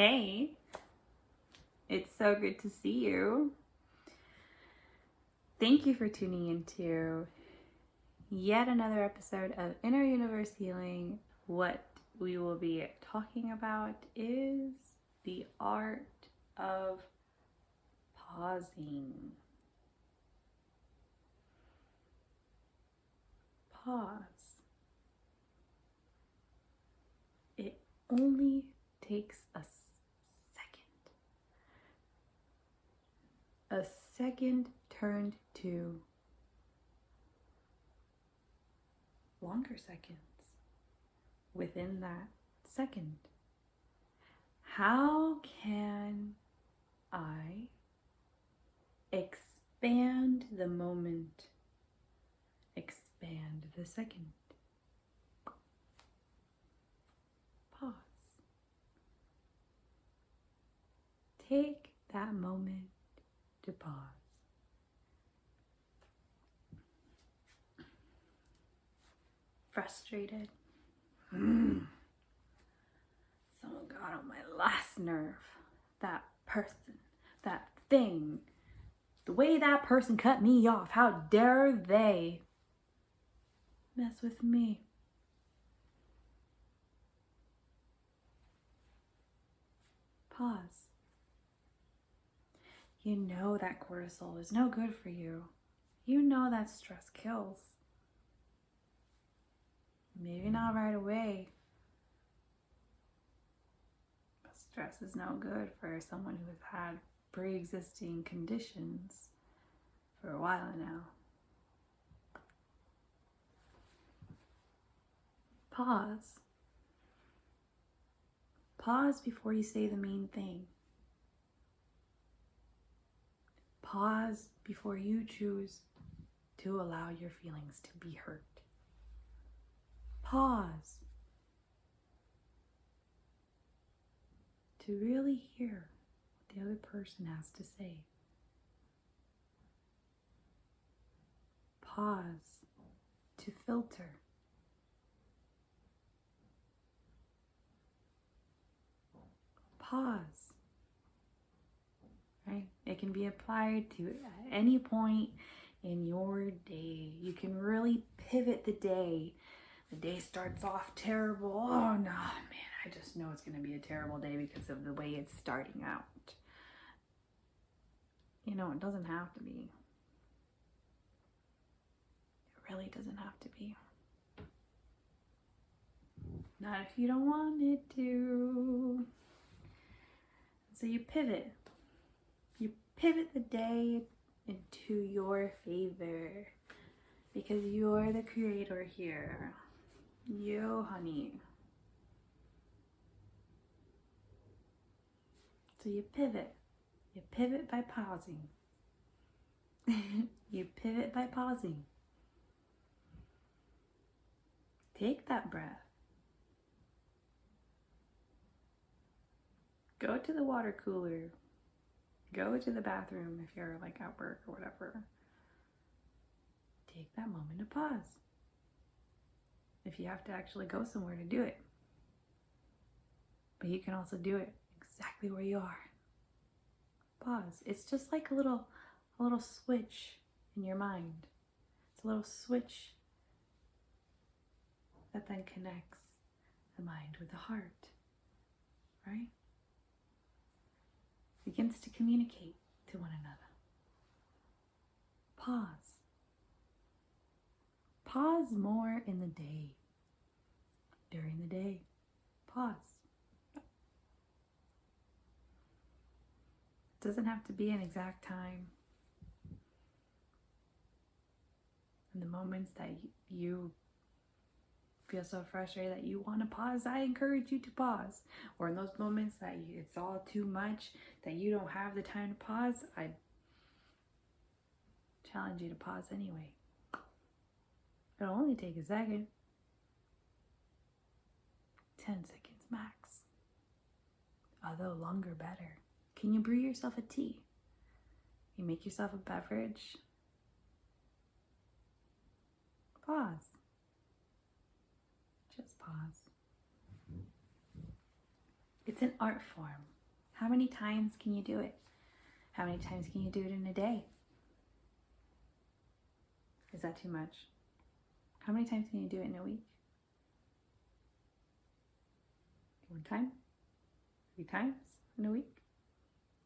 Hey, it's so good to see you. Thank you for tuning into yet another episode of Inner Universe Healing. What we will be talking about is the art of pausing. Pause. It only takes a second turned to longer seconds within that second. How can I expand the moment, expand the second? Pause. Take that moment to pause. Frustrated. Someone got on my last nerve. That person, that thing, the way that person cut me off. How dare they mess with me? Pause. You know that cortisol is no good for you. You know that stress kills. Maybe not right away. But stress is no good for someone who has had pre-existing conditions for a while now. Pause. Pause before you say the main thing. Pause before you choose to allow your feelings to be hurt. Pause to really hear what the other person has to say. Pause to filter. Pause. Right? It can be applied to any point in your day. You can really pivot the day. The day starts off terrible. Oh no, man, I just know it's going to be a terrible day because of the way it's starting out. You know, it doesn't have to be. It really doesn't have to be. Not if you don't want it to. So you pivot. You pivot the day into your favor because you're the creator here. You, honey. So you pivot. You pivot by pausing. You pivot by pausing. Take that breath. Go to the water cooler. Go to the bathroom if you're like at work or whatever. Take that moment to pause. If you have to actually go somewhere to do it. But you can also do it exactly where you are. Pause. It's just like a little switch in your mind. It's a little switch that then connects the mind with the heart. Right? Begins to communicate to one another. Pause. Pause more in the day. During the day, pause. It doesn't have to be an exact time. In the moments that you feel so frustrated that you want to pause, I encourage you to pause. Or in those moments that it's all too much, that you don't have the time to pause, I challenge you to pause anyway. It'll only take a second. 10 seconds max. Although longer, better. Can you brew yourself a tea? You make yourself a beverage? Pause. Just pause. It's an art form. How many times can you do it? How many times can you do it in a day? Is that too much? How many times can you do it in a week? 1 time? 3 times in a week?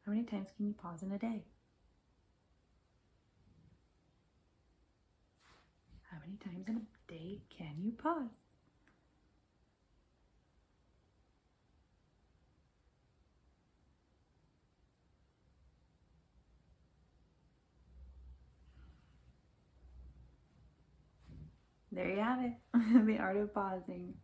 How many times can you pause in a day? How many times in a day can you pause? There you have it, the art of pausing.